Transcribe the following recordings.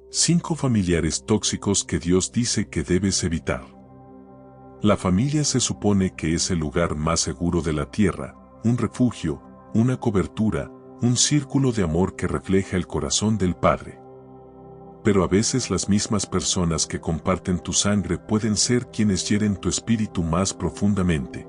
5 familiares tóxicos que Dios dice que debes evitar. La familia se supone que es el lugar más seguro de la tierra, un refugio, una cobertura, un círculo de amor que refleja el corazón del Padre. Pero a veces las mismas personas que comparten tu sangre pueden ser quienes hieren tu espíritu más profundamente.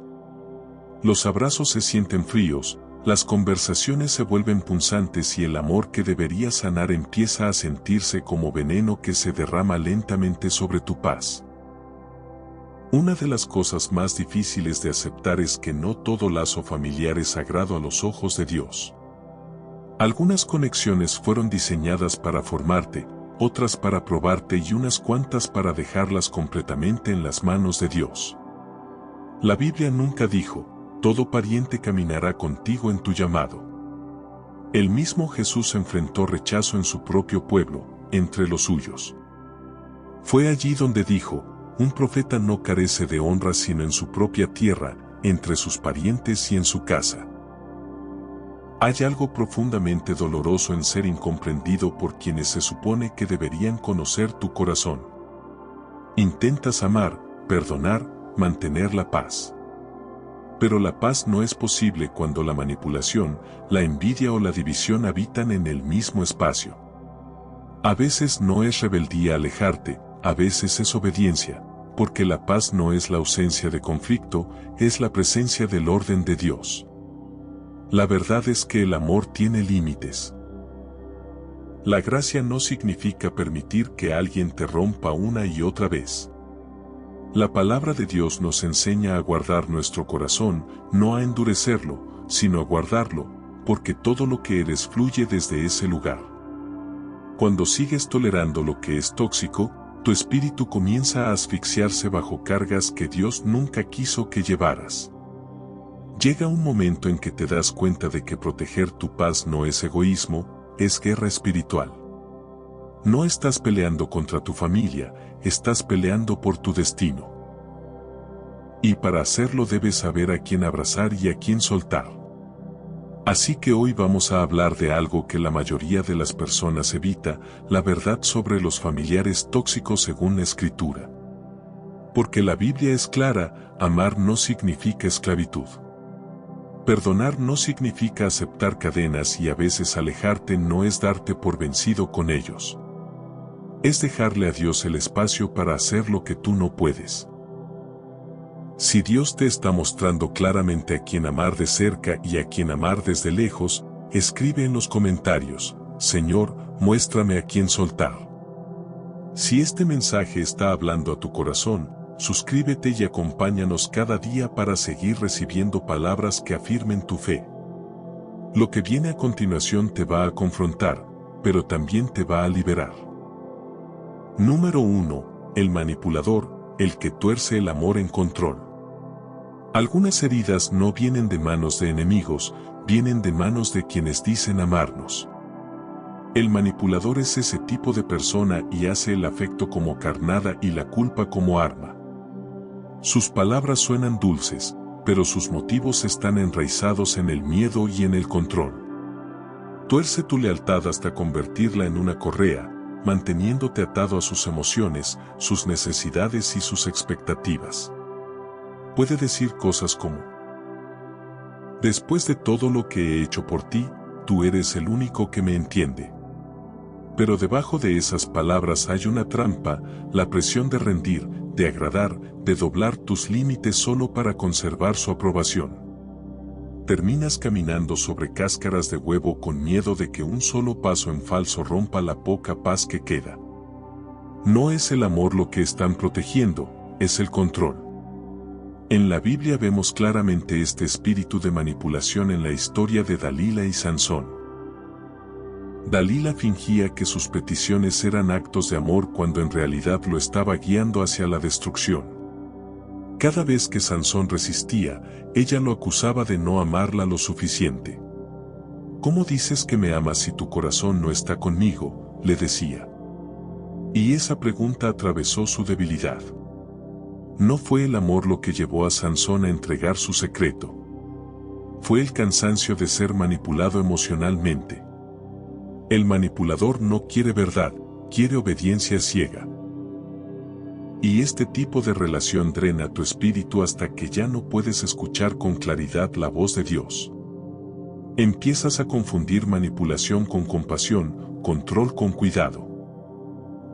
Los abrazos se sienten fríos, las conversaciones se vuelven punzantes y el amor que debería sanar empieza a sentirse como veneno que se derrama lentamente sobre tu paz. Una de las cosas más difíciles de aceptar es que no todo lazo familiar es sagrado a los ojos de Dios. Algunas conexiones fueron diseñadas para formarte, otras para probarte y unas cuantas para dejarlas completamente en las manos de Dios. La Biblia nunca dijo: todo pariente caminará contigo en tu llamado. El mismo Jesús enfrentó rechazo en su propio pueblo, entre los suyos. Fue allí donde dijo: un profeta no carece de honra sino en su propia tierra, entre sus parientes y en su casa. Hay algo profundamente doloroso en ser incomprendido por quienes se supone que deberían conocer tu corazón. Intentas amar, perdonar, mantener la paz. Pero la paz no es posible cuando la manipulación, la envidia o la división habitan en el mismo espacio. A veces no es rebeldía alejarte, a veces es obediencia, porque la paz no es la ausencia de conflicto, es la presencia del orden de Dios. La verdad es que el amor tiene límites. La gracia no significa permitir que alguien te rompa una y otra vez. La palabra de Dios nos enseña a guardar nuestro corazón, no a endurecerlo, sino a guardarlo, porque todo lo que eres fluye desde ese lugar. Cuando sigues tolerando lo que es tóxico, tu espíritu comienza a asfixiarse bajo cargas que Dios nunca quiso que llevaras. Llega un momento en que te das cuenta de que proteger tu paz no es egoísmo, es guerra espiritual. No estás peleando contra tu familia, estás peleando por tu destino. Y para hacerlo debes saber a quién abrazar y a quién soltar. Así que hoy vamos a hablar de algo que la mayoría de las personas evita, la verdad sobre los familiares tóxicos según la Escritura. Porque la Biblia es clara, amar no significa esclavitud. Perdonar no significa aceptar cadenas y a veces alejarte no es darte por vencido con ellos. Es dejarle a Dios el espacio para hacer lo que tú no puedes. Si Dios te está mostrando claramente a quién amar de cerca y a quién amar desde lejos, escribe en los comentarios: Señor, muéstrame a quién soltar. Si este mensaje está hablando a tu corazón, suscríbete y acompáñanos cada día para seguir recibiendo palabras que afirmen tu fe. Lo que viene a continuación te va a confrontar, pero también te va a liberar. Número 1. El manipulador, el que tuerce el amor en control. Algunas heridas no vienen de manos de enemigos, vienen de manos de quienes dicen amarnos. El manipulador es ese tipo de persona y hace el afecto como carnada y la culpa como arma. Sus palabras suenan dulces, pero sus motivos están enraizados en el miedo y en el control. Tuerce tu lealtad hasta convertirla en una correa, manteniéndote atado a sus emociones, sus necesidades y sus expectativas. Puede decir cosas como: después de todo lo que he hecho por ti, tú eres el único que me entiende. Pero debajo de esas palabras hay una trampa, la presión de rendir, de agradar, de doblar tus límites solo para conservar su aprobación. Terminas caminando sobre cáscaras de huevo con miedo de que un solo paso en falso rompa la poca paz que queda. No es el amor lo que están protegiendo, es el control. En la Biblia vemos claramente este espíritu de manipulación en la historia de Dalila y Sansón. Dalila fingía que sus peticiones eran actos de amor cuando en realidad lo estaba guiando hacia la destrucción. Cada vez que Sansón resistía, ella lo acusaba de no amarla lo suficiente. ¿Cómo dices que me amas si tu corazón no está conmigo?, le decía. Y esa pregunta atravesó su debilidad. No fue el amor lo que llevó a Sansón a entregar su secreto. Fue el cansancio de ser manipulado emocionalmente. El manipulador no quiere verdad, quiere obediencia ciega. Y este tipo de relación drena tu espíritu hasta que ya no puedes escuchar con claridad la voz de Dios. Empiezas a confundir manipulación con compasión, control con cuidado.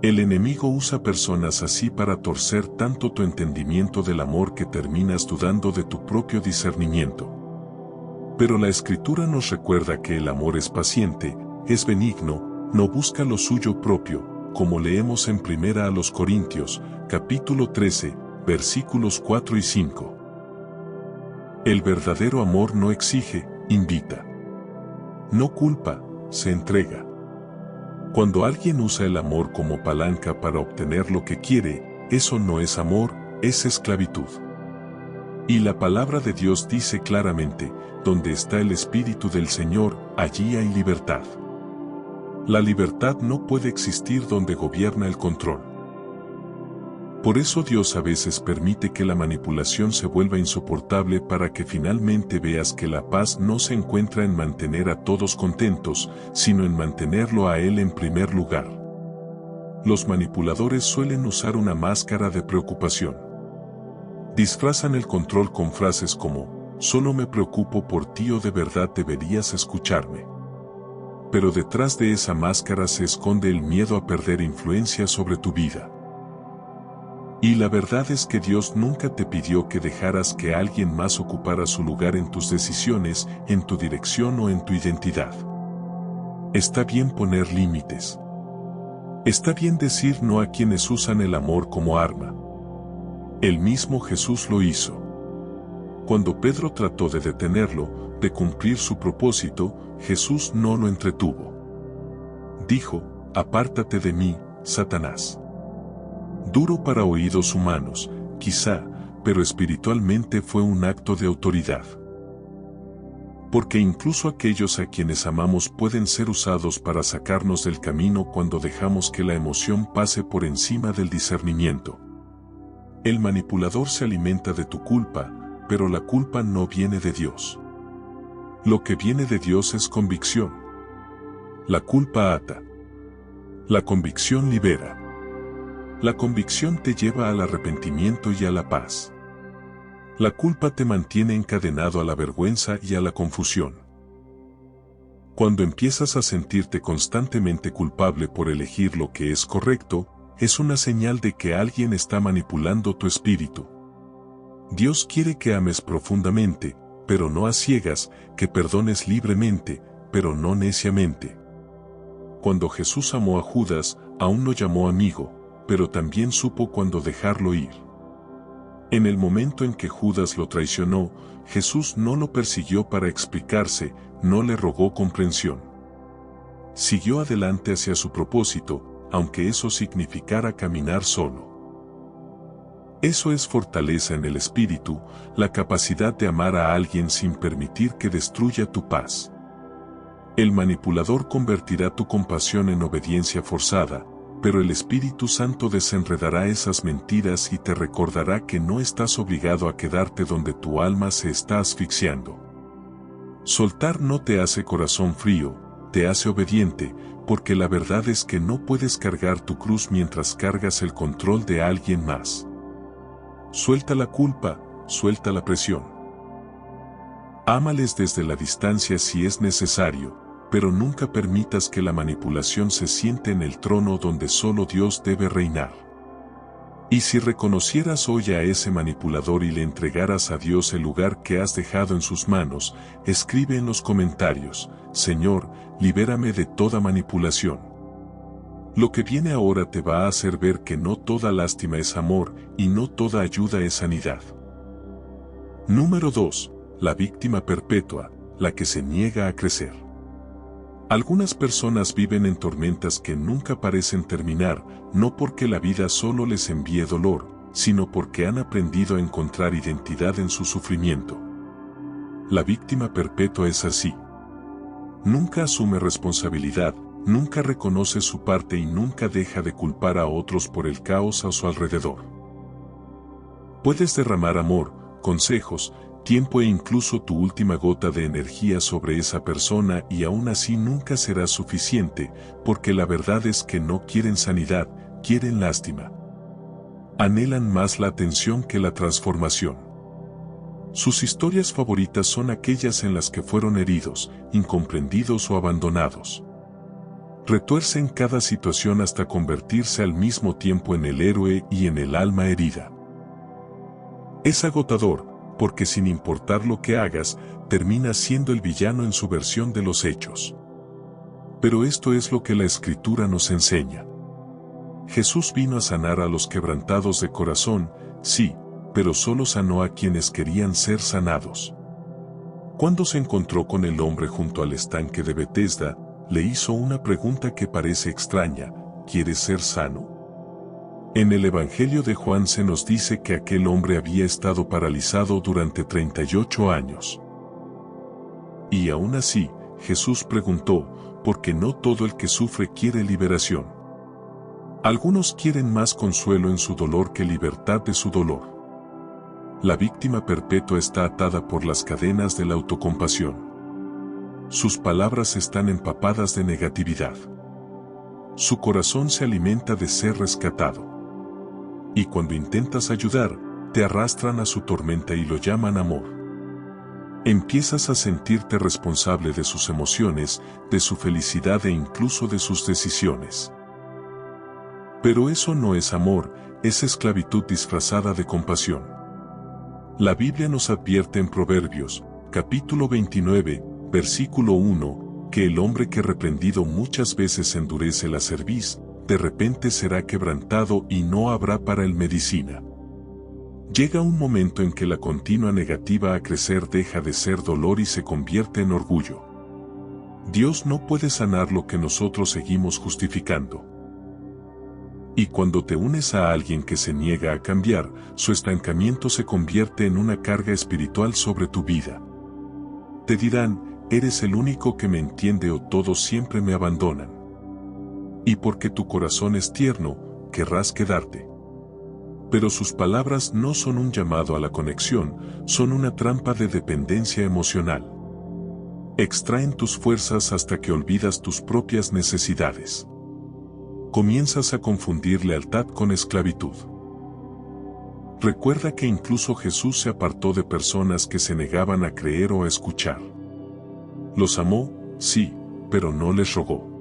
El enemigo usa personas así para torcer tanto tu entendimiento del amor que terminas dudando de tu propio discernimiento. Pero la Escritura nos recuerda que el amor es paciente, es benigno, no busca lo suyo propio, como leemos en 1 Corintios, capítulo 13, versículos 4 y 5. El verdadero amor no exige, invita. No culpa, se entrega. Cuando alguien usa el amor como palanca para obtener lo que quiere, eso no es amor, es esclavitud. Y la palabra de Dios dice claramente, donde está el Espíritu del Señor, allí hay libertad. La libertad no puede existir donde gobierna el control. Por eso Dios a veces permite que la manipulación se vuelva insoportable para que finalmente veas que la paz no se encuentra en mantener a todos contentos, sino en mantenerlo a Él en primer lugar. Los manipuladores suelen usar una máscara de preocupación. Disfrazan el control con frases como, solo me preocupo por ti o de verdad deberías escucharme. Pero detrás de esa máscara se esconde el miedo a perder influencia sobre tu vida. Y la verdad es que Dios nunca te pidió que dejaras que alguien más ocupara su lugar en tus decisiones, en tu dirección o en tu identidad. Está bien poner límites. Está bien decir no a quienes usan el amor como arma. El mismo Jesús lo hizo. Cuando Pedro trató de detenerlo, de cumplir su propósito, Jesús no lo entretuvo. Dijo, apártate de mí, Satanás. Duro para oídos humanos, quizá, pero espiritualmente fue un acto de autoridad. Porque incluso aquellos a quienes amamos pueden ser usados para sacarnos del camino cuando dejamos que la emoción pase por encima del discernimiento. El manipulador se alimenta de tu culpa, pero la culpa no viene de Dios. Lo que viene de Dios es convicción. La culpa ata. La convicción libera. La convicción te lleva al arrepentimiento y a la paz. La culpa te mantiene encadenado a la vergüenza y a la confusión. Cuando empiezas a sentirte constantemente culpable por elegir lo que es correcto, es una señal de que alguien está manipulando tu espíritu. Dios quiere que ames profundamente, pero no a ciegas, que perdones libremente, pero no neciamente. Cuando Jesús amó a Judas, aún lo llamó amigo, pero también supo cuándo dejarlo ir. En el momento en que Judas lo traicionó, Jesús no lo persiguió para explicarse, no le rogó comprensión. Siguió adelante hacia su propósito, aunque eso significara caminar solo. Eso es fortaleza en el espíritu, la capacidad de amar a alguien sin permitir que destruya tu paz. El manipulador convertirá tu compasión en obediencia forzada, pero el Espíritu Santo desenredará esas mentiras y te recordará que no estás obligado a quedarte donde tu alma se está asfixiando. Soltar no te hace corazón frío, te hace obediente, porque la verdad es que no puedes cargar tu cruz mientras cargas el control de alguien más. Suelta la culpa, suelta la presión. Ámales desde la distancia si es necesario, pero nunca permitas que la manipulación se siente en el trono donde solo Dios debe reinar. Y si reconocieras hoy a ese manipulador y le entregaras a Dios el lugar que has dejado en sus manos, escribe en los comentarios, Señor, libérame de toda manipulación. Lo que viene ahora te va a hacer ver que no toda lástima es amor y no toda ayuda es sanidad. Número 2. La víctima perpetua, la que se niega a crecer. Algunas personas viven en tormentas que nunca parecen terminar, no porque la vida solo les envíe dolor, sino porque han aprendido a encontrar identidad en su sufrimiento. La víctima perpetua es así. Nunca asume responsabilidad, nunca reconoce su parte y nunca deja de culpar a otros por el caos a su alrededor. Puedes derramar amor, consejos, tiempo e incluso tu última gota de energía sobre esa persona y aún así nunca será suficiente, porque la verdad es que no quieren sanidad, quieren lástima. Anhelan más la atención que la transformación. Sus historias favoritas son aquellas en las que fueron heridos, incomprendidos o abandonados. Retuercen cada situación hasta convertirse al mismo tiempo en el héroe y en el alma herida. Es agotador, porque sin importar lo que hagas, terminas siendo el villano en su versión de los hechos. Pero esto es lo que la Escritura nos enseña. Jesús vino a sanar a los quebrantados de corazón, sí, pero solo sanó a quienes querían ser sanados. Cuando se encontró con el hombre junto al estanque de Betesda, le hizo una pregunta que parece extraña: ¿quieres ser sano? En el Evangelio de Juan se nos dice que aquel hombre había estado paralizado durante 38 años. Y aún así, Jesús preguntó, porque no todo el que sufre quiere liberación. Algunos quieren más consuelo en su dolor que libertad de su dolor. La víctima perpetua está atada por las cadenas de la autocompasión. Sus palabras están empapadas de negatividad. Su corazón se alimenta de ser rescatado. Y cuando intentas ayudar, te arrastran a su tormenta y lo llaman amor. Empiezas a sentirte responsable de sus emociones, de su felicidad e incluso de sus decisiones. Pero eso no es amor, es esclavitud disfrazada de compasión. La Biblia nos advierte en Proverbios, capítulo 29, versículo 1, que el hombre que reprendido muchas veces endurece la cerviz, de repente será quebrantado y no habrá para él medicina. Llega un momento en que la continua negativa a crecer deja de ser dolor y se convierte en orgullo. Dios no puede sanar lo que nosotros seguimos justificando. Y cuando te unes a alguien que se niega a cambiar, su estancamiento se convierte en una carga espiritual sobre tu vida. Te dirán: eres el único que me entiende, o todos siempre me abandonan. Y porque tu corazón es tierno, querrás quedarte. Pero sus palabras no son un llamado a la conexión, son una trampa de dependencia emocional. Extraen tus fuerzas hasta que olvidas tus propias necesidades. Comienzas a confundir lealtad con esclavitud. Recuerda que incluso Jesús se apartó de personas que se negaban a creer o a escuchar. Los amó, sí, pero no les rogó.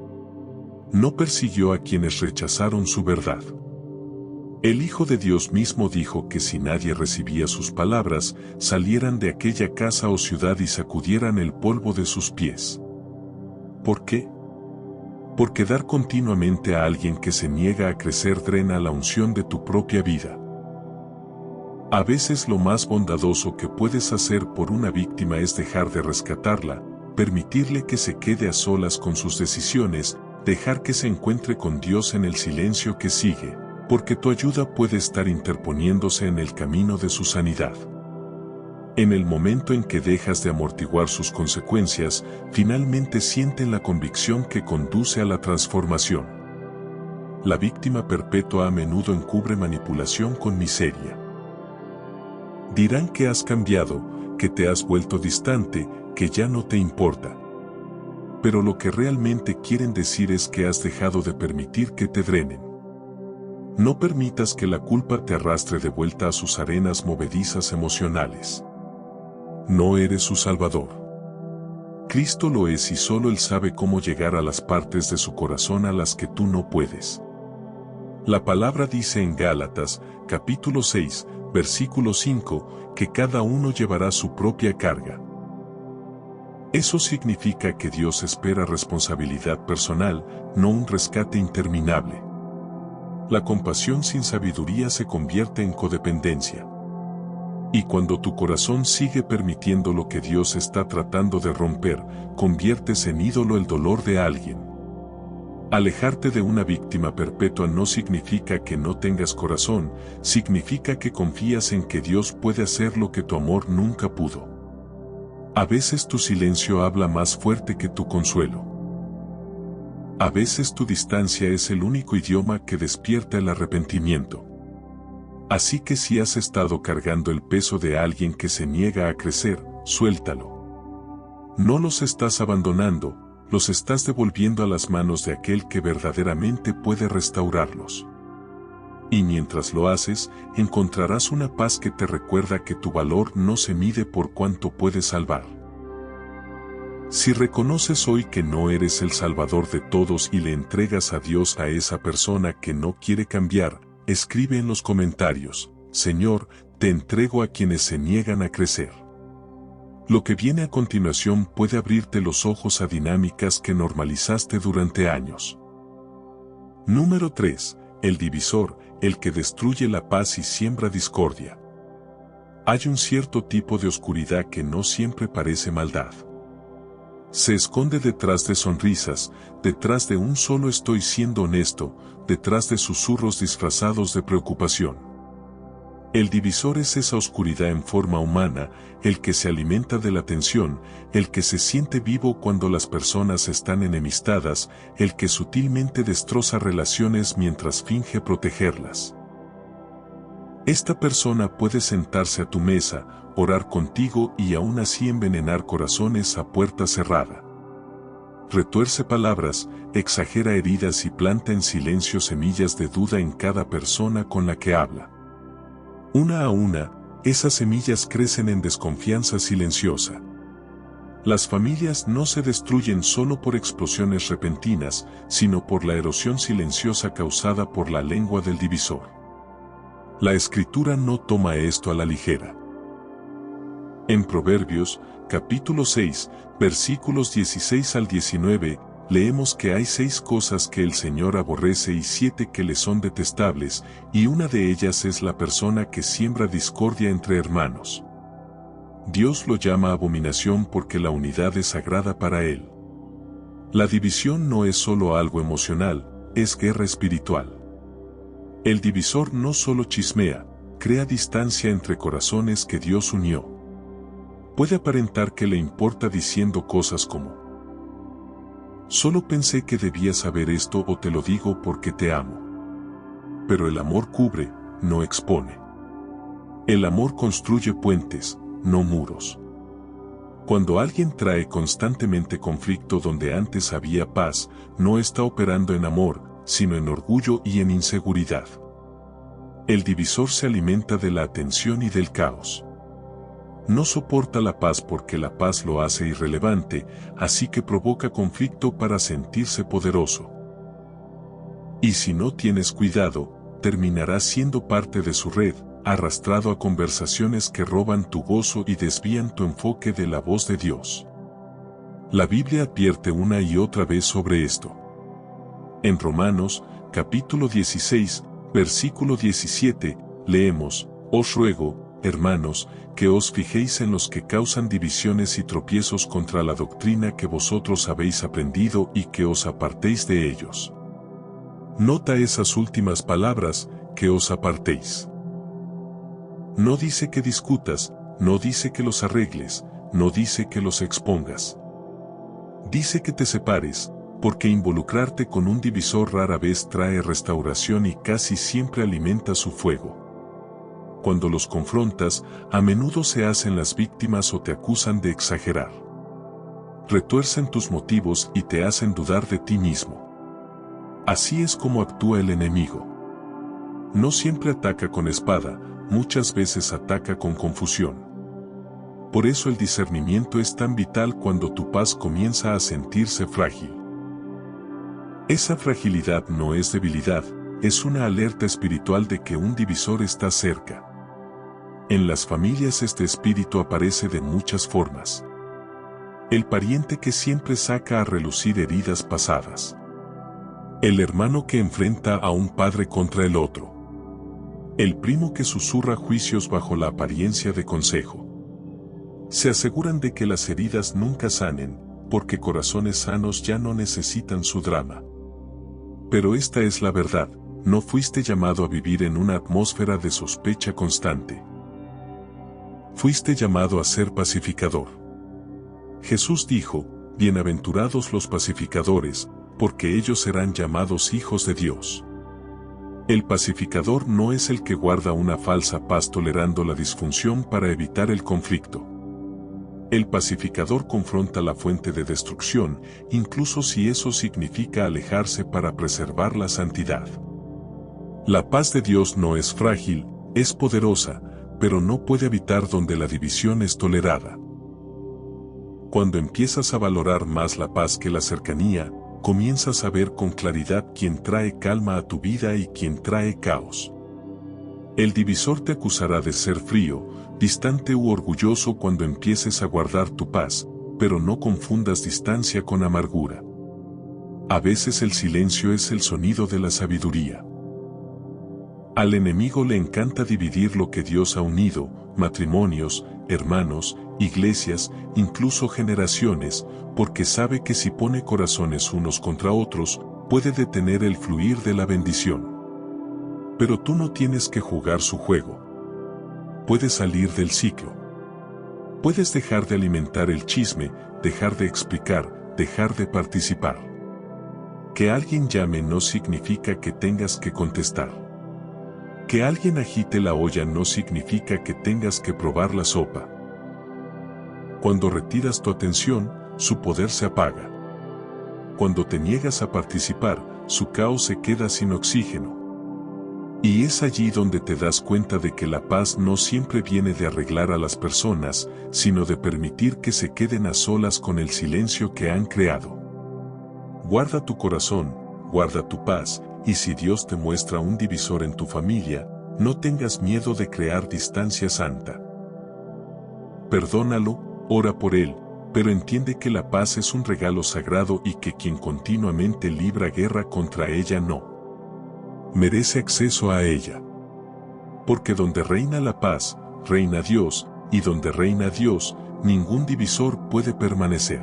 No persiguió a quienes rechazaron su verdad. El Hijo de Dios mismo dijo que si nadie recibía sus palabras, salieran de aquella casa o ciudad y sacudieran el polvo de sus pies. ¿Por qué? Porque dar continuamente a alguien que se niega a crecer drena la unción de tu propia vida. A veces lo más bondadoso que puedes hacer por una víctima es dejar de rescatarla, permitirle que se quede a solas con sus decisiones, dejar que se encuentre con Dios en el silencio que sigue, porque tu ayuda puede estar interponiéndose en el camino de su sanidad. En el momento en que dejas de amortiguar sus consecuencias, finalmente sienten la convicción que conduce a la transformación. La víctima perpetua a menudo encubre manipulación con miseria. Dirán que has cambiado, que te has vuelto distante, que ya no te importa. Pero lo que realmente quieren decir es que has dejado de permitir que te drenen. No permitas que la culpa te arrastre de vuelta a sus arenas movedizas emocionales. No eres su Salvador. Cristo lo es y solo Él sabe cómo llegar a las partes de su corazón a las que tú no puedes. La palabra dice en Gálatas, capítulo 6, versículo 5, que cada uno llevará su propia carga. Eso significa que Dios espera responsabilidad personal, no un rescate interminable. La compasión sin sabiduría se convierte en codependencia. Y cuando tu corazón sigue permitiendo lo que Dios está tratando de romper, conviertes en ídolo el dolor de alguien. Alejarte de una víctima perpetua no significa que no tengas corazón, significa que confías en que Dios puede hacer lo que tu amor nunca pudo. A veces tu silencio habla más fuerte que tu consuelo. A veces tu distancia es el único idioma que despierta el arrepentimiento. Así que si has estado cargando el peso de alguien que se niega a crecer, suéltalo. No los estás abandonando, los estás devolviendo a las manos de aquel que verdaderamente puede restaurarlos. Y mientras lo haces, encontrarás una paz que te recuerda que tu valor no se mide por cuánto puedes salvar. Si reconoces hoy que no eres el salvador de todos y le entregas a Dios a esa persona que no quiere cambiar, escribe en los comentarios: Señor, te entrego a quienes se niegan a crecer. Lo que viene a continuación puede abrirte los ojos a dinámicas que normalizaste durante años. Número 3. El divisor, el que destruye la paz y siembra discordia. Hay un cierto tipo de oscuridad que no siempre parece maldad. Se esconde detrás de sonrisas, detrás de un solo estoy siendo honesto, detrás de susurros disfrazados de preocupación. El divisor es esa oscuridad en forma humana, el que se alimenta de la tensión, el que se siente vivo cuando las personas están enemistadas, el que sutilmente destroza relaciones mientras finge protegerlas. Esta persona puede sentarse a tu mesa, orar contigo y aún así envenenar corazones a puerta cerrada. Retuerce palabras, exagera heridas y planta en silencio semillas de duda en cada persona con la que habla. Una a una, esas semillas crecen en desconfianza silenciosa. Las familias no se destruyen solo por explosiones repentinas, sino por la erosión silenciosa causada por la lengua del divisor. La Escritura no toma esto a la ligera. En Proverbios, capítulo 6, versículos 16 al 19, leemos que hay 6 cosas que el Señor aborrece y 7 que le son detestables, y una de ellas es la persona que siembra discordia entre hermanos. Dios lo llama abominación porque la unidad es sagrada para Él. La división no es solo algo emocional, es guerra espiritual. El divisor no solo chismea, crea distancia entre corazones que Dios unió. Puede aparentar que le importa diciendo cosas como: solo pensé que debías saber esto o te lo digo porque te amo. Pero el amor cubre, no expone. El amor construye puentes, no muros. Cuando alguien trae constantemente conflicto donde antes había paz, no está operando en amor, sino en orgullo y en inseguridad. El divisor se alimenta de la atención y del caos. No soporta la paz porque la paz lo hace irrelevante, así que provoca conflicto para sentirse poderoso. Y si no tienes cuidado, terminarás siendo parte de su red, arrastrado a conversaciones que roban tu gozo y desvían tu enfoque de la voz de Dios. La Biblia advierte una y otra vez sobre esto. En Romanos, capítulo 16, versículo 17, leemos: Os ruego, hermanos, que os fijéis en los que causan divisiones y tropiezos contra la doctrina que vosotros habéis aprendido y que os apartéis de ellos. Nota esas últimas palabras, que os apartéis. No dice que discutas, no dice que los arregles, no dice que los expongas. Dice que te separes, porque involucrarte con un divisor rara vez trae restauración y casi siempre alimenta su fuego. Cuando los confrontas, a menudo se hacen las víctimas o te acusan de exagerar. Retuercen tus motivos y te hacen dudar de ti mismo. Así es como actúa el enemigo. No siempre ataca con espada, muchas veces ataca con confusión. Por eso el discernimiento es tan vital cuando tu paz comienza a sentirse frágil. Esa fragilidad no es debilidad, es una alerta espiritual de que un divisor está cerca. En las familias este espíritu aparece de muchas formas. El pariente que siempre saca a relucir heridas pasadas. El hermano que enfrenta a un padre contra el otro. El primo que susurra juicios bajo la apariencia de consejo. Se aseguran de que las heridas nunca sanen, porque corazones sanos ya no necesitan su drama. Pero esta es la verdad, no fuiste llamado a vivir en una atmósfera de sospecha constante. Fuiste llamado a ser pacificador. Jesús dijo: bienaventurados los pacificadores, porque ellos serán llamados hijos de Dios. El pacificador no es el que guarda una falsa paz tolerando la disfunción para evitar el conflicto. El pacificador confronta la fuente de destrucción, incluso si eso significa alejarse para preservar la santidad. La paz de Dios no es frágil, es poderosa, pero no puede habitar donde la división es tolerada. Cuando empiezas a valorar más la paz que la cercanía, comienzas a ver con claridad quién trae calma a tu vida y quién trae caos. El divisor te acusará de ser frío, distante u orgulloso cuando empieces a guardar tu paz, pero no confundas distancia con amargura. A veces el silencio es el sonido de la sabiduría. Al enemigo le encanta dividir lo que Dios ha unido, matrimonios, hermanos, iglesias, incluso generaciones, porque sabe que si pone corazones unos contra otros, puede detener el fluir de la bendición. Pero tú no tienes que jugar su juego. Puedes salir del ciclo. Puedes dejar de alimentar el chisme, dejar de explicar, dejar de participar. Que alguien llame no significa que tengas que contestar. Que alguien agite la olla no significa que tengas que probar la sopa. Cuando retiras tu atención, su poder se apaga. Cuando te niegas a participar, su caos se queda sin oxígeno. Y es allí donde te das cuenta de que la paz no siempre viene de arreglar a las personas, sino de permitir que se queden a solas con el silencio que han creado. Guarda tu corazón, guarda tu paz, y si Dios te muestra un divisor en tu familia, no tengas miedo de crear distancia santa. Perdónalo, ora por él, pero entiende que la paz es un regalo sagrado y que quien continuamente libra guerra contra ella no merece acceso a ella. Porque donde reina la paz, reina Dios, y donde reina Dios, ningún divisor puede permanecer.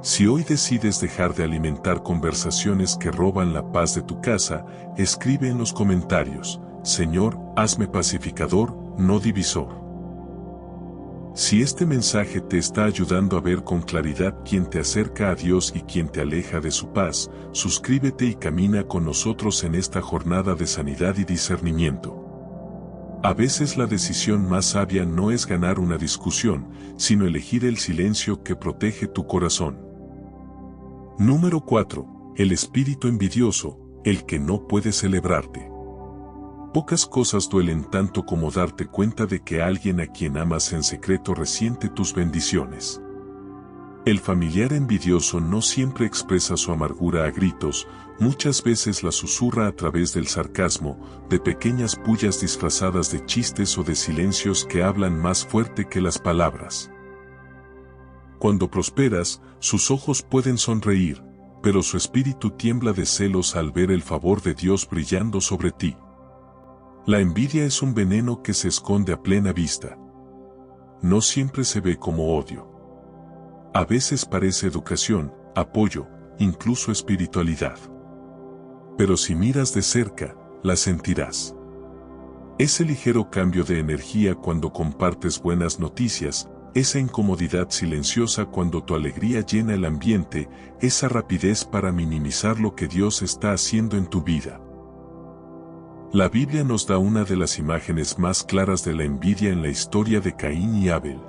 Si hoy decides dejar de alimentar conversaciones que roban la paz de tu casa, escribe en los comentarios: Señor, hazme pacificador, no divisor. Si este mensaje te está ayudando a ver con claridad quién te acerca a Dios y quién te aleja de su paz, suscríbete y camina con nosotros en esta jornada de sanidad y discernimiento. A veces la decisión más sabia no es ganar una discusión, sino elegir el silencio que protege tu corazón. Número 4. El espíritu envidioso, el que no puede celebrarte. Pocas cosas duelen tanto como darte cuenta de que alguien a quien amas en secreto resiente tus bendiciones. El familiar envidioso no siempre expresa su amargura a gritos, muchas veces la susurra a través del sarcasmo, de pequeñas pullas disfrazadas de chistes o de silencios que hablan más fuerte que las palabras. Cuando prosperas, sus ojos pueden sonreír, pero su espíritu tiembla de celos al ver el favor de Dios brillando sobre ti. La envidia es un veneno que se esconde a plena vista. No siempre se ve como odio. A veces parece educación, apoyo, incluso espiritualidad. Pero si miras de cerca, la sentirás. Ese ligero cambio de energía cuando compartes buenas noticias, esa incomodidad silenciosa cuando tu alegría llena el ambiente, esa rapidez para minimizar lo que Dios está haciendo en tu vida. La Biblia nos da una de las imágenes más claras de la envidia en la historia de Caín y Abel.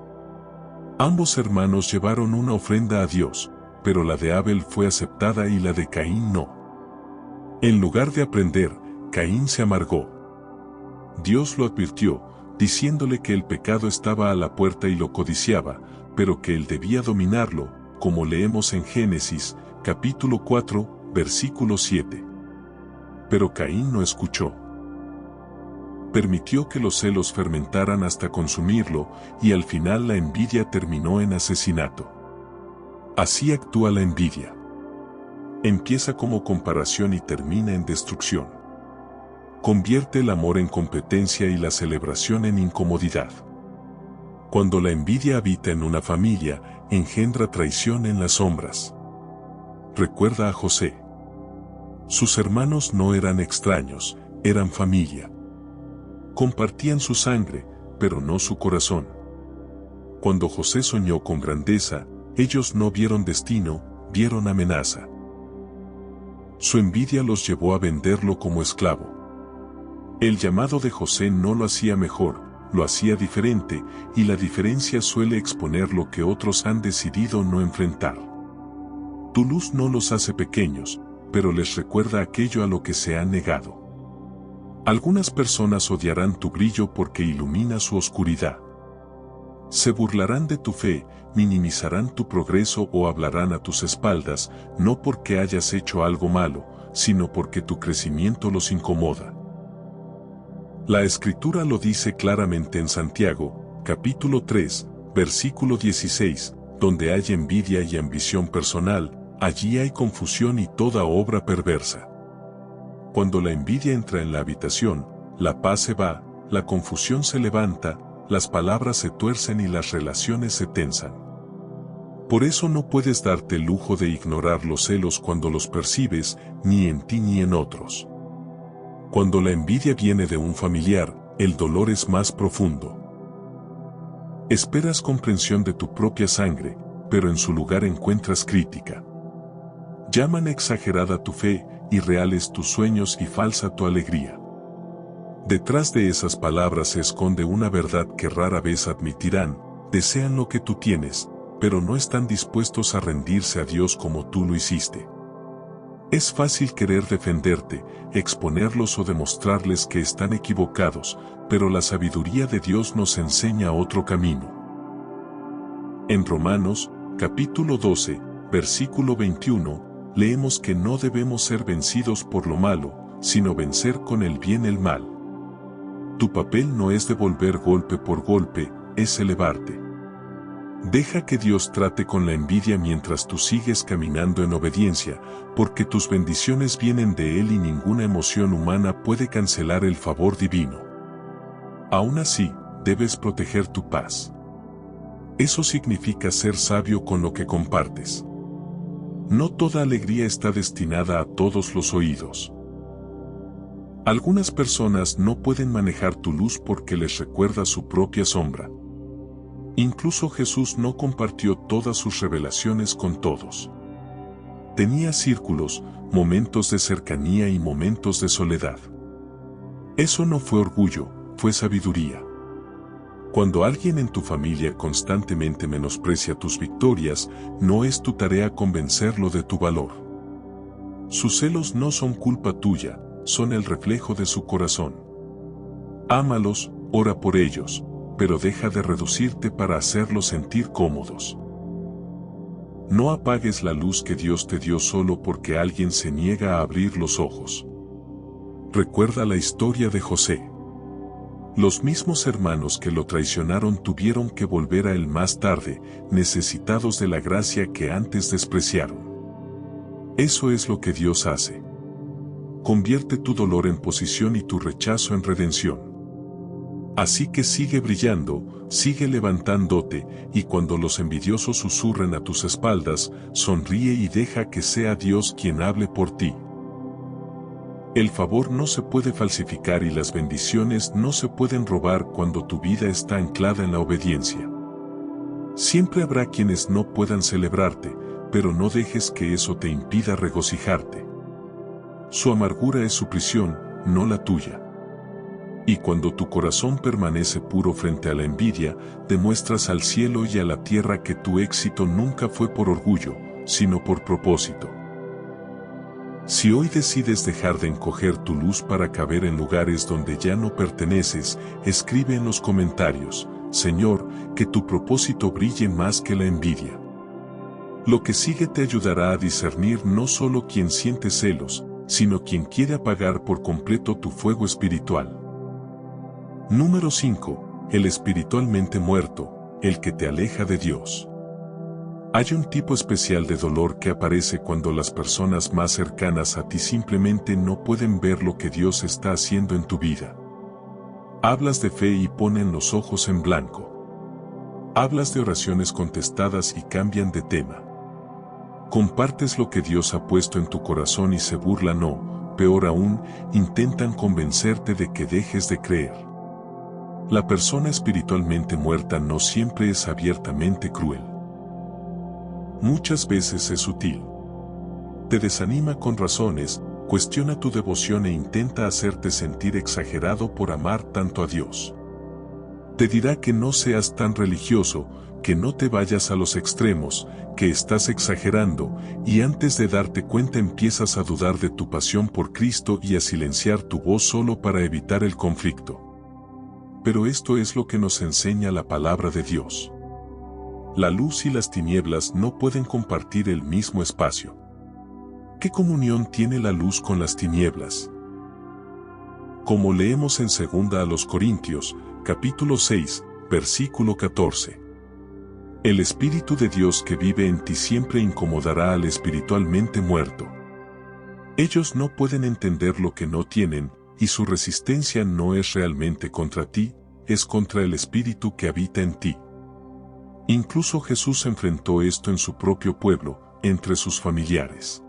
Ambos hermanos llevaron una ofrenda a Dios, pero la de Abel fue aceptada y la de Caín no. En lugar de aprender, Caín se amargó. Dios lo advirtió, diciéndole que el pecado estaba a la puerta y lo codiciaba, pero que él debía dominarlo, como leemos en Génesis, capítulo 4, versículo 7. Pero Caín no escuchó. Permitió que los celos fermentaran hasta consumirlo, y al final la envidia terminó en asesinato. Así actúa la envidia. Empieza como comparación y termina en destrucción. Convierte el amor en competencia y la celebración en incomodidad. Cuando la envidia habita en una familia, engendra traición en las sombras. Recuerda a José. Sus hermanos no eran extraños, eran familia. Compartían su sangre, pero no su corazón. Cuando José soñó con grandeza, ellos no vieron destino, vieron amenaza. Su envidia los llevó a venderlo como esclavo. El llamado de José no lo hacía mejor, lo hacía diferente, y la diferencia suele exponer lo que otros han decidido no enfrentar. Tu luz no los hace pequeños, pero les recuerda aquello a lo que se han negado. Algunas personas odiarán tu brillo porque ilumina su oscuridad. Se burlarán de tu fe, minimizarán tu progreso o hablarán a tus espaldas, no porque hayas hecho algo malo, sino porque tu crecimiento los incomoda. La Escritura lo dice claramente en Santiago, capítulo 3, versículo 16, donde hay envidia y ambición personal, allí hay confusión y toda obra perversa. Cuando la envidia entra en la habitación, la paz se va, la confusión se levanta, las palabras se tuercen y las relaciones se tensan. Por eso no puedes darte el lujo de ignorar los celos cuando los percibes, ni en ti ni en otros. Cuando la envidia viene de un familiar, el dolor es más profundo. Esperas comprensión de tu propia sangre, pero en su lugar encuentras crítica. Llaman exagerada tu fe, irreales tus sueños y falsa tu alegría. Detrás de esas palabras se esconde una verdad que rara vez admitirán, desean lo que tú tienes, pero no están dispuestos a rendirse a Dios como tú lo hiciste. Es fácil querer defenderte, exponerlos o demostrarles que están equivocados, pero la sabiduría de Dios nos enseña otro camino. En Romanos, capítulo 12, versículo 21, leemos que no debemos ser vencidos por lo malo, sino vencer con el bien el mal. Tu papel no es devolver golpe por golpe, es elevarte. Deja que Dios trate con la envidia mientras tú sigues caminando en obediencia, porque tus bendiciones vienen de Él y ninguna emoción humana puede cancelar el favor divino. Aún así, debes proteger tu paz. Eso significa ser sabio con lo que compartes. No toda alegría está destinada a todos los oídos. Algunas personas no pueden manejar tu luz porque les recuerda su propia sombra. Incluso Jesús no compartió todas sus revelaciones con todos. Tenía círculos, momentos de cercanía y momentos de soledad. Eso no fue orgullo, fue sabiduría. Cuando alguien en tu familia constantemente menosprecia tus victorias, no es tu tarea convencerlo de tu valor. Sus celos no son culpa tuya, son el reflejo de su corazón. Ámalos, ora por ellos, pero deja de reducirte para hacerlos sentir cómodos. No apagues la luz que Dios te dio solo porque alguien se niega a abrir los ojos. Recuerda la historia de José. Los mismos hermanos que lo traicionaron tuvieron que volver a él más tarde, necesitados de la gracia que antes despreciaron. Eso es lo que Dios hace. Convierte tu dolor en posición y tu rechazo en redención. Así que sigue brillando, sigue levantándote, y cuando los envidiosos susurren a tus espaldas, sonríe y deja que sea Dios quien hable por ti. El favor no se puede falsificar y las bendiciones no se pueden robar cuando tu vida está anclada en la obediencia. Siempre habrá quienes no puedan celebrarte, pero no dejes que eso te impida regocijarte. Su amargura es su prisión, no la tuya. Y cuando tu corazón permanece puro frente a la envidia, demuestras al cielo y a la tierra que tu éxito nunca fue por orgullo, sino por propósito. Si hoy decides dejar de encoger tu luz para caber en lugares donde ya no perteneces, escribe en los comentarios, Señor, que tu propósito brille más que la envidia. Lo que sigue te ayudará a discernir no solo quien siente celos, sino quien quiere apagar por completo tu fuego espiritual. Número 5. El espiritualmente muerto, el que te aleja de Dios. Hay un tipo especial de dolor que aparece cuando las personas más cercanas a ti simplemente no pueden ver lo que Dios está haciendo en tu vida. Hablas de fe y ponen los ojos en blanco. Hablas de oraciones contestadas y cambian de tema. Compartes lo que Dios ha puesto en tu corazón y se burlan o, peor aún, intentan convencerte de que dejes de creer. La persona espiritualmente muerta no siempre es abiertamente cruel. Muchas veces es sutil. Te desanima con razones, cuestiona tu devoción e intenta hacerte sentir exagerado por amar tanto a Dios. Te dirá que no seas tan religioso, que no te vayas a los extremos, que estás exagerando, y antes de darte cuenta empiezas a dudar de tu pasión por Cristo y a silenciar tu voz solo para evitar el conflicto. Pero esto es lo que nos enseña la palabra de Dios. La luz y las tinieblas no pueden compartir el mismo espacio. ¿Qué comunión tiene la luz con las tinieblas? Como leemos en 2 a los Corintios, capítulo 6, versículo 14. El Espíritu de Dios que vive en ti siempre incomodará al espiritualmente muerto. Ellos no pueden entender lo que no tienen, y su resistencia no es realmente contra ti, es contra el Espíritu que habita en ti. Incluso Jesús enfrentó esto en su propio pueblo, entre sus familiares.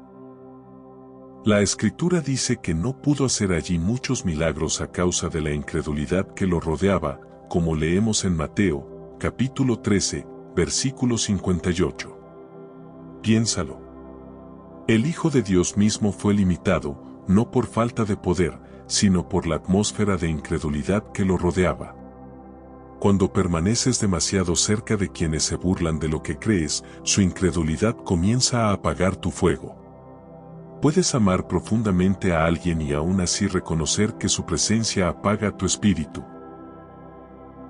La Escritura dice que no pudo hacer allí muchos milagros a causa de la incredulidad que lo rodeaba, como leemos en Mateo, capítulo 13, versículo 58. Piénsalo. El Hijo de Dios mismo fue limitado, no por falta de poder, sino por la atmósfera de incredulidad que lo rodeaba. Cuando permaneces demasiado cerca de quienes se burlan de lo que crees, su incredulidad comienza a apagar tu fuego. Puedes amar profundamente a alguien y aún así reconocer que su presencia apaga tu espíritu.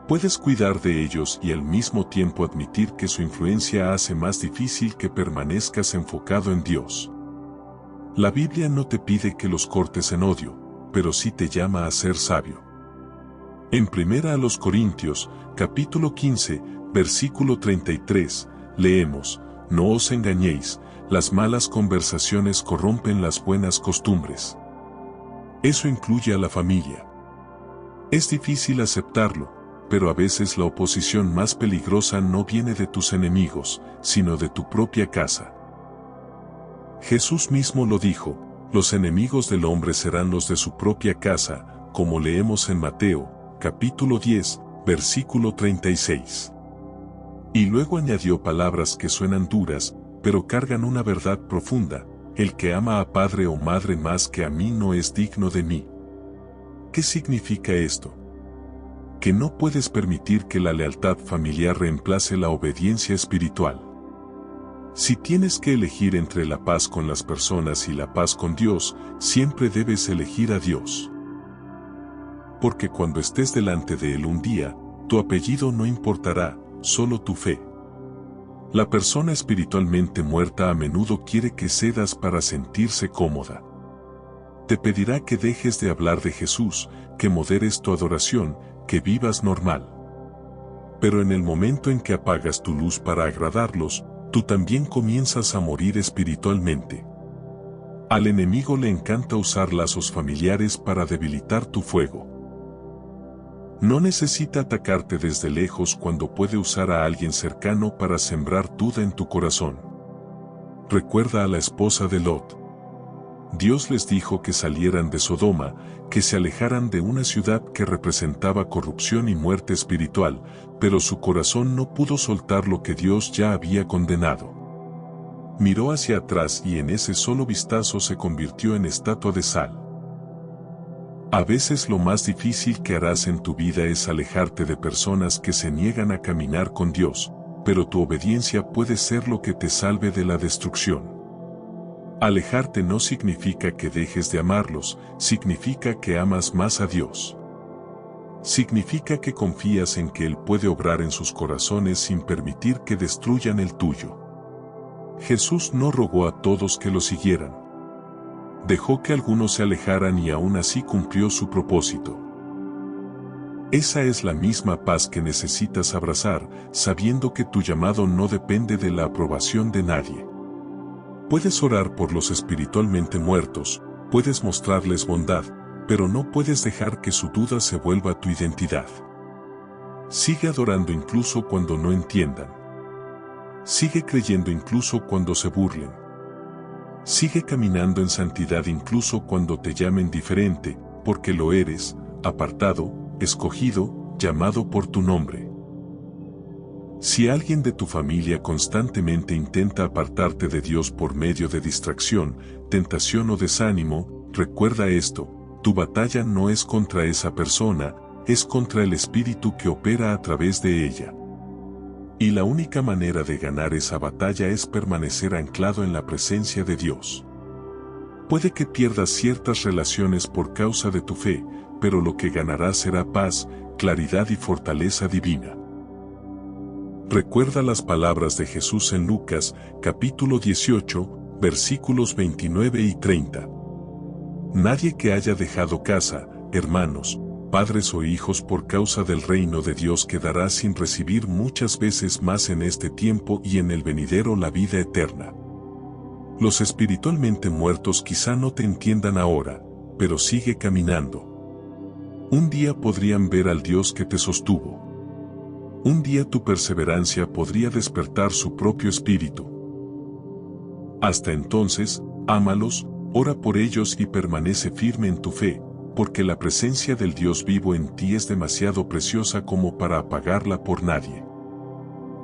Puedes cuidar de ellos y al mismo tiempo admitir que su influencia hace más difícil que permanezcas enfocado en Dios. La Biblia no te pide que los cortes en odio, pero sí te llama a ser sabio. En 1 a los Corintios, capítulo 15, versículo 33, leemos: No os engañéis, las malas conversaciones corrompen las buenas costumbres. Eso incluye a la familia. Es difícil aceptarlo, pero a veces la oposición más peligrosa no viene de tus enemigos, sino de tu propia casa. Jesús mismo lo dijo: los enemigos del hombre serán los de su propia casa, como leemos en Mateo, capítulo 10, versículo 36. Y luego añadió palabras que suenan duras, pero cargan una verdad profunda: el que ama a padre o madre más que a mí no es digno de mí. ¿Qué significa esto? Que no puedes permitir que la lealtad familiar reemplace la obediencia espiritual. Si tienes que elegir entre la paz con las personas y la paz con Dios, siempre debes elegir a Dios. Porque cuando estés delante de Él un día, tu apellido no importará, solo tu fe. La persona espiritualmente muerta a menudo quiere que cedas para sentirse cómoda. Te pedirá que dejes de hablar de Jesús, que moderes tu adoración, que vivas normal. Pero en el momento en que apagas tu luz para agradarlos, tú también comienzas a morir espiritualmente. Al enemigo le encanta usar lazos familiares para debilitar tu fuego. No necesita atacarte desde lejos cuando puede usar a alguien cercano para sembrar duda en tu corazón. Recuerda a la esposa de Lot. Dios les dijo que salieran de Sodoma, que se alejaran de una ciudad que representaba corrupción y muerte espiritual, pero su corazón no pudo soltar lo que Dios ya había condenado. Miró hacia atrás y en ese solo vistazo se convirtió en estatua de sal. A veces lo más difícil que harás en tu vida es alejarte de personas que se niegan a caminar con Dios, pero tu obediencia puede ser lo que te salve de la destrucción. Alejarte no significa que dejes de amarlos, significa que amas más a Dios. Significa que confías en que Él puede obrar en sus corazones sin permitir que destruyan el tuyo. Jesús no rogó a todos que lo siguieran. Dejó que algunos se alejaran y aún así cumplió su propósito. Esa es la misma paz que necesitas abrazar, sabiendo que tu llamado no depende de la aprobación de nadie. Puedes orar por los espiritualmente muertos, puedes mostrarles bondad, pero no puedes dejar que su duda se vuelva tu identidad. Sigue adorando incluso cuando no entiendan. Sigue creyendo incluso cuando se burlen. Sigue caminando en santidad incluso cuando te llamen diferente, porque lo eres, apartado, escogido, llamado por tu nombre. Si alguien de tu familia constantemente intenta apartarte de Dios por medio de distracción, tentación o desánimo, recuerda esto: tu batalla no es contra esa persona, es contra el espíritu que opera a través de ella. Y la única manera de ganar esa batalla es permanecer anclado en la presencia de Dios. Puede que pierdas ciertas relaciones por causa de tu fe, pero lo que ganarás será paz, claridad y fortaleza divina. Recuerda las palabras de Jesús en Lucas, capítulo 18, versículos 29 y 30. Nadie que haya dejado casa, hermanos, padres o hijos por causa del reino de Dios quedará sin recibir muchas veces más en este tiempo y en el venidero la vida eterna. Los espiritualmente muertos quizá no te entiendan ahora, pero sigue caminando. Un día podrían ver al Dios que te sostuvo. Un día tu perseverancia podría despertar su propio espíritu. Hasta entonces, ámalos, ora por ellos y permanece firme en tu fe, porque la presencia del Dios vivo en ti es demasiado preciosa como para apagarla por nadie.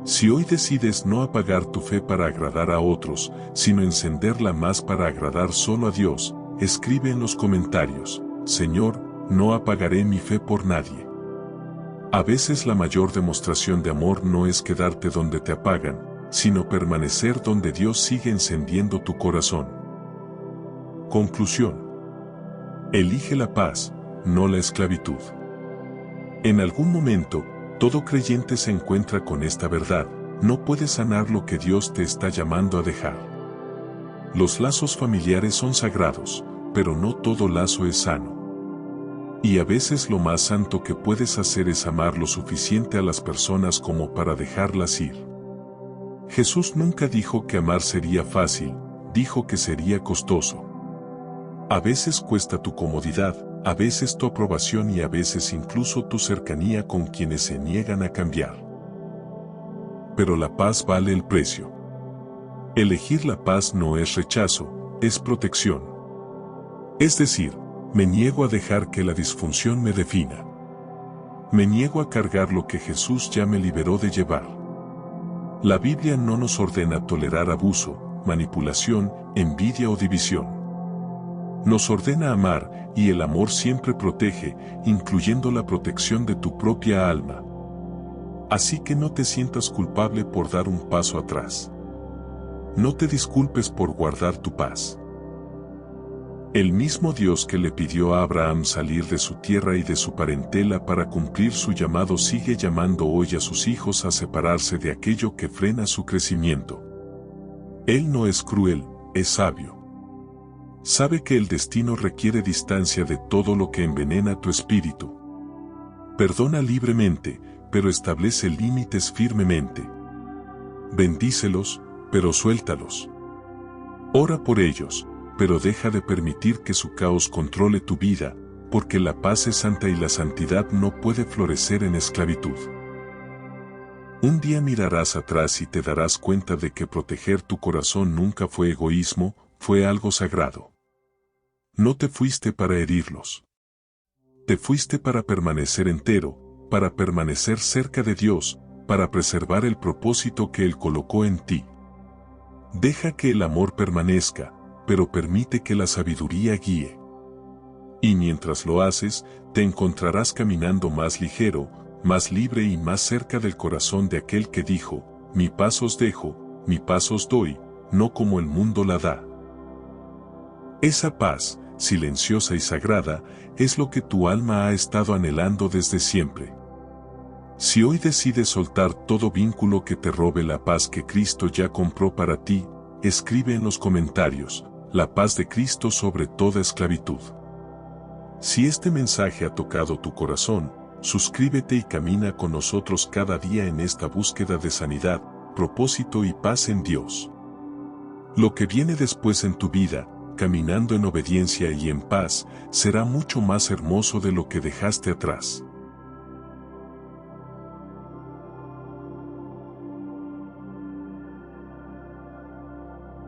Si hoy decides no apagar tu fe para agradar a otros, sino encenderla más para agradar solo a Dios, escribe en los comentarios: Señor, no apagaré mi fe por nadie. A veces la mayor demostración de amor no es quedarte donde te apagan, sino permanecer donde Dios sigue encendiendo tu corazón. Conclusión. Elige la paz, no la esclavitud. En algún momento, todo creyente se encuentra con esta verdad: no puedes sanar lo que Dios te está llamando a dejar. Los lazos familiares son sagrados, pero no todo lazo es sano. Y a veces lo más santo que puedes hacer es amar lo suficiente a las personas como para dejarlas ir. Jesús nunca dijo que amar sería fácil, dijo que sería costoso. A veces cuesta tu comodidad, a veces tu aprobación y a veces incluso tu cercanía con quienes se niegan a cambiar. Pero la paz vale el precio. Elegir la paz no es rechazo, es protección. Es decir, me niego a dejar que la disfunción me defina. Me niego a cargar lo que Jesús ya me liberó de llevar. La Biblia no nos ordena tolerar abuso, manipulación, envidia o división. Nos ordena amar, y el amor siempre protege, incluyendo la protección de tu propia alma. Así que no te sientas culpable por dar un paso atrás. No te disculpes por guardar tu paz. El mismo Dios que le pidió a Abraham salir de su tierra y de su parentela para cumplir su llamado sigue llamando hoy a sus hijos a separarse de aquello que frena su crecimiento. Él no es cruel, es sabio. Sabe que el destino requiere distancia de todo lo que envenena tu espíritu. Perdona libremente, pero establece límites firmemente. Bendícelos, pero suéltalos. Ora por ellos, pero deja de permitir que su caos controle tu vida, porque la paz es santa y la santidad no puede florecer en esclavitud. Un día mirarás atrás y te darás cuenta de que proteger tu corazón nunca fue egoísmo, fue algo sagrado. No te fuiste para herirlos. Te fuiste para permanecer entero, para permanecer cerca de Dios, para preservar el propósito que Él colocó en ti. Deja que el amor permanezca, pero permite que la sabiduría guíe. Y mientras lo haces, te encontrarás caminando más ligero, más libre y más cerca del corazón de aquel que dijo: mi paz os dejo, mi paz os doy, no como el mundo la da. Esa paz, silenciosa y sagrada, es lo que tu alma ha estado anhelando desde siempre. Si hoy decides soltar todo vínculo que te robe la paz que Cristo ya compró para ti, escribe en los comentarios: la paz de Cristo sobre toda esclavitud. Si este mensaje ha tocado tu corazón, suscríbete y camina con nosotros cada día en esta búsqueda de sanidad, propósito y paz en Dios. Lo que viene después en tu vida, caminando en obediencia y en paz, será mucho más hermoso de lo que dejaste atrás.